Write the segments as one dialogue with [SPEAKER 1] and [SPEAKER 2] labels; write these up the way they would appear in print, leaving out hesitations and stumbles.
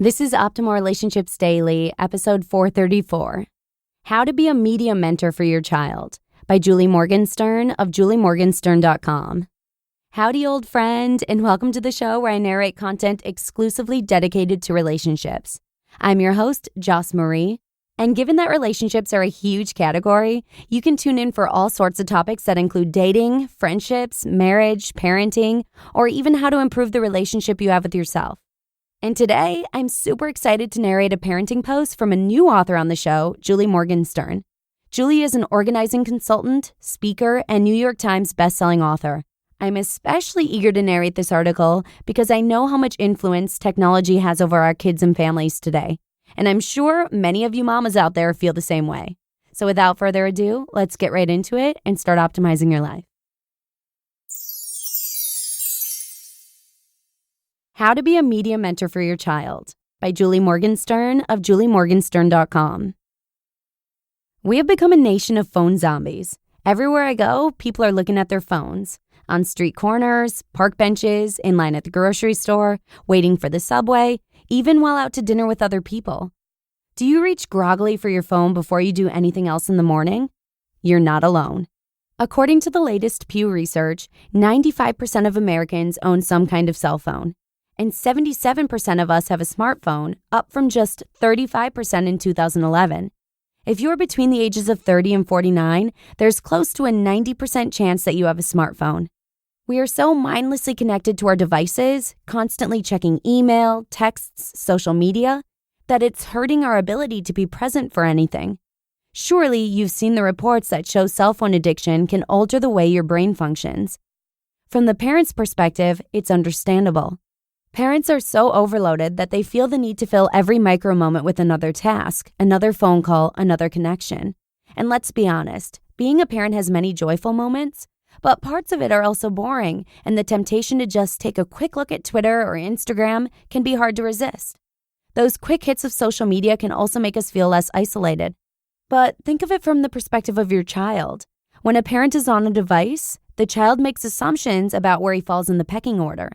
[SPEAKER 1] This is Optimal Relationships Daily, episode 434. How to be a media mentor for your child by Julie Morgenstern of juliemorgenstern.com. Howdy, old friend, and welcome to the show where I narrate content exclusively dedicated to relationships. I'm your host, Joss Marie, and given that relationships are a huge category, you can tune in for all sorts of topics that include dating, friendships, marriage, parenting, or even how to improve the relationship you have with yourself. And today, I'm super excited to narrate a parenting post from a new author on the show, Julie Morgenstern. Julie is an organizing consultant, speaker, and New York Times bestselling author. I'm especially eager to narrate this article because I know how much influence technology has over our kids and families today. And I'm sure many of you mamas out there feel the same way. So without further ado, let's get right into it and start optimizing your life. How to be a media mentor for your child by Julie Morgenstern of juliemorgenstern.com. We have become a nation of phone zombies. Everywhere I go, people are looking at their phones. On street corners, park benches, in line at the grocery store, waiting for the subway, even while out to dinner with other people. Do you reach groggily for your phone before you do anything else in the morning? You're not alone. According to the latest Pew research, 95% of Americans own some kind of cell phone. And 77% of us have a smartphone, up from just 35% in 2011. If you're between the ages of 30 and 49, there's close to a 90% chance that you have a smartphone. We are so mindlessly connected to our devices, constantly checking email, texts, social media, that it's hurting our ability to be present for anything. Surely you've seen the reports that show cell phone addiction can alter the way your brain functions. From the parent's perspective, it's understandable. Parents are so overloaded that they feel the need to fill every micro moment with another task, another phone call, another connection. And let's be honest, being a parent has many joyful moments, but parts of it are also boring, and the temptation to just take a quick look at Twitter or Instagram can be hard to resist. Those quick hits of social media can also make us feel less isolated. But think of it from the perspective of your child. When a parent is on a device, the child makes assumptions about where he falls in the pecking order.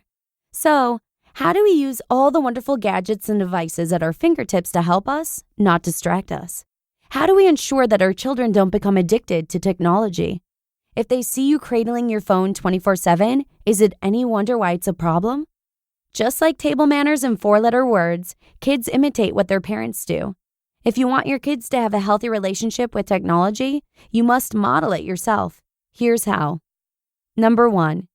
[SPEAKER 1] So, how do we use all the wonderful gadgets and devices at our fingertips to help us, not distract us? How do we ensure that our children don't become addicted to technology? If they see you cradling your phone 24/7, is it any wonder why it's a problem? Just like table manners and four-letter words, kids imitate what their parents do. If you want your kids to have a healthy relationship with technology, you must model it yourself. Here's how. Number 1.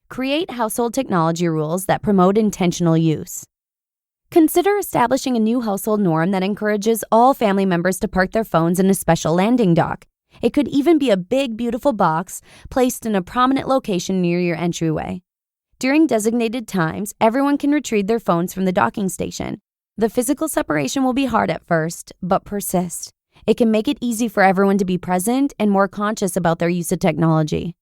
[SPEAKER 1] Create household technology rules that promote intentional use. Consider establishing a new household norm that encourages all family members to park their phones in a special landing dock. It could even be a big, beautiful box placed in a prominent location near your entryway. During designated times, everyone can retrieve their phones from the docking station. The physical separation will be hard at first, but persist. It can make it easy for everyone to be present and more conscious about their use of technology.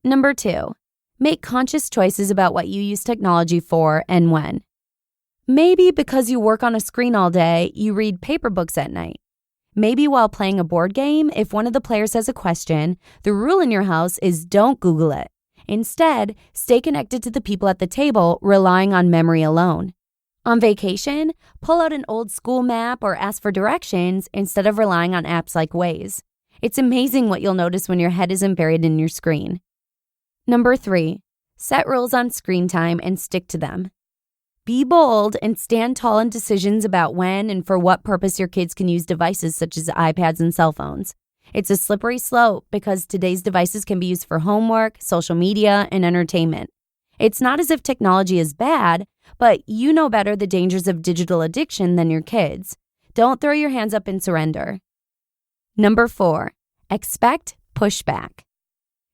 [SPEAKER 1] Number 2. Make conscious choices about what you use technology for and when. Maybe because you work on a screen all day, you read paper books at night. Maybe while playing a board game, if one of the players has a question, the rule in your house is don't Google it. Instead, stay connected to the people at the table, relying on memory alone. On vacation, pull out an old school map or ask for directions instead of relying on apps like Waze. It's amazing what you'll notice when your head isn't buried in your screen. Number 3, set rules on screen time and stick to them. Be bold and stand tall in decisions about when and for what purpose your kids can use devices such as iPads and cell phones. It's a slippery slope because today's devices can be used for homework, social media, and entertainment. It's not as if technology is bad, but you know better the dangers of digital addiction than your kids. Don't throw your hands up and surrender. Number 4, expect pushback.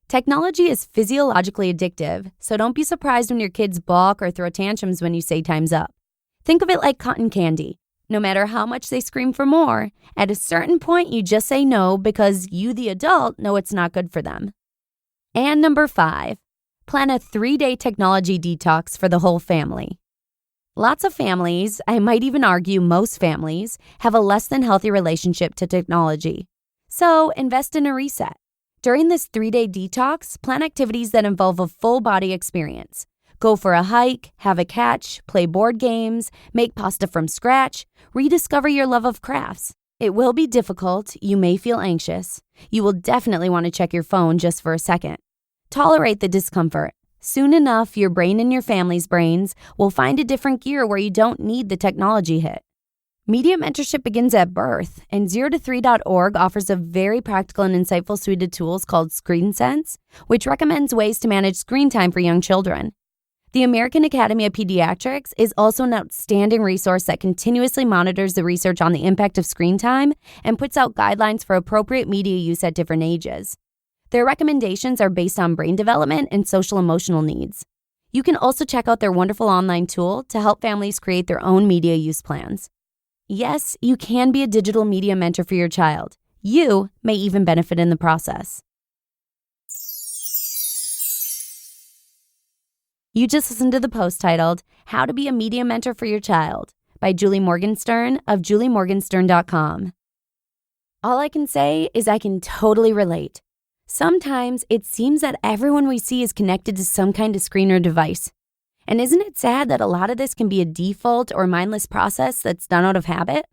[SPEAKER 1] Technology is physiologically addictive, so don't be surprised when your kids balk or throw tantrums when you say time's up. Think of it like cotton candy. No matter how much they scream for more, at a certain point you just say no because you, the adult, know it's not good for them. And number 5, plan a 3-day technology detox for the whole family. Lots of families, I might even argue most families, have a less than healthy relationship to technology. So invest in a reset. During this 3-day detox, plan activities that involve a full body experience. Go for a hike, have a catch, play board games, make pasta from scratch, rediscover your love of crafts. It will be difficult. You may feel anxious. You will definitely want to check your phone just for a second. Tolerate the discomfort. Soon enough, your brain and your family's brains will find a different gear where you don't need the technology hit. Media mentorship begins at birth, and 0to3.org offers a very practical and insightful suite of tools called Screen Sense, which recommends ways to manage screen time for young children. The American Academy of Pediatrics is also an outstanding resource that continuously monitors the research on the impact of screen time and puts out guidelines for appropriate media use at different ages. Their recommendations are based on brain development and social-emotional needs. You can also check out their wonderful online tool to help families create their own media use plans. Yes, you can be a digital media mentor for your child. You may even benefit in the process. You just listened to the post titled, How to Be a Media Mentor for Your Child by Julie Morgenstern of juliemorgenstern.com. All I can say is I can totally relate. Sometimes it seems that everyone we see is connected to some kind of screen or device. And isn't it sad that a lot of this can be a default or mindless process that's done out of habit?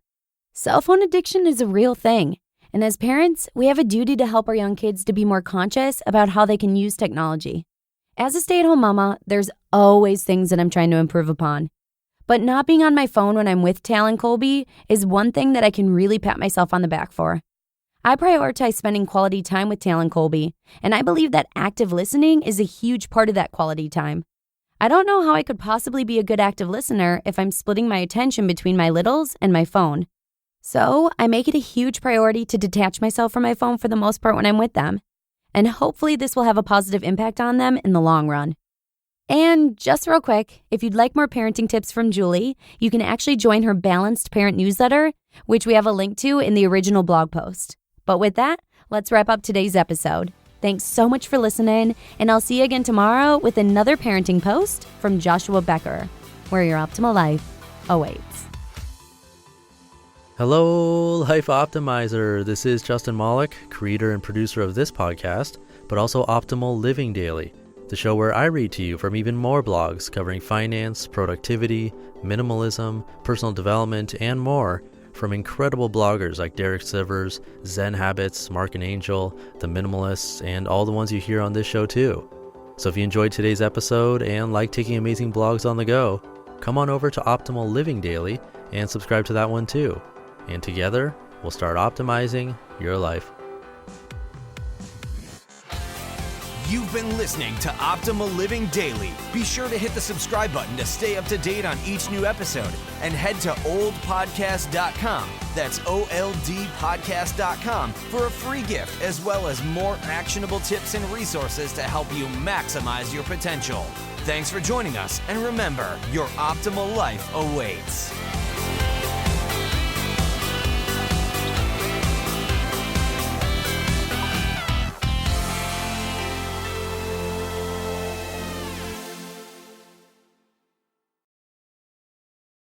[SPEAKER 1] Cell phone addiction is a real thing. And as parents, we have a duty to help our young kids to be more conscious about how they can use technology. As a stay-at-home mama, there's always things that I'm trying to improve upon. But not being on my phone when I'm with Tal and Colby is one thing that I can really pat myself on the back for. I prioritize spending quality time with Tal and Colby, and I believe that active listening is a huge part of that quality time. I don't know how I could possibly be a good active listener if I'm splitting my attention between my littles and my phone. So I make it a huge priority to detach myself from my phone for the most part when I'm with them. And hopefully this will have a positive impact on them in the long run. And just real quick, if you'd like more parenting tips from Julie, you can actually join her Balanced Parent newsletter, which we have a link to in the original blog post. But with that, let's wrap up today's episode. Thanks so much for listening, and I'll see you again tomorrow with another parenting post from Joshua Becker, where your optimal life awaits.
[SPEAKER 2] Hello, Life Optimizer. This is Justin Malik, creator and producer of this podcast, but also Optimal Living Daily, the show where I read to you from even more blogs covering finance, productivity, minimalism, personal development, and more, from incredible bloggers like Derek Sivers, Zen Habits, Mark and Angel, The Minimalists, and all the ones you hear on this show too. So if you enjoyed today's episode and like taking amazing blogs on the go, come on over to Optimal Living Daily and subscribe to that one too. And together, we'll start optimizing your life.
[SPEAKER 3] You've been listening to Optimal Living Daily. Be sure to hit the subscribe button to stay up to date on each new episode, and head to oldpodcast.com, that's OLDpodcast.com, for a free gift as well as more actionable tips and resources to help you maximize your potential. Thanks for joining us, and remember, your optimal life awaits.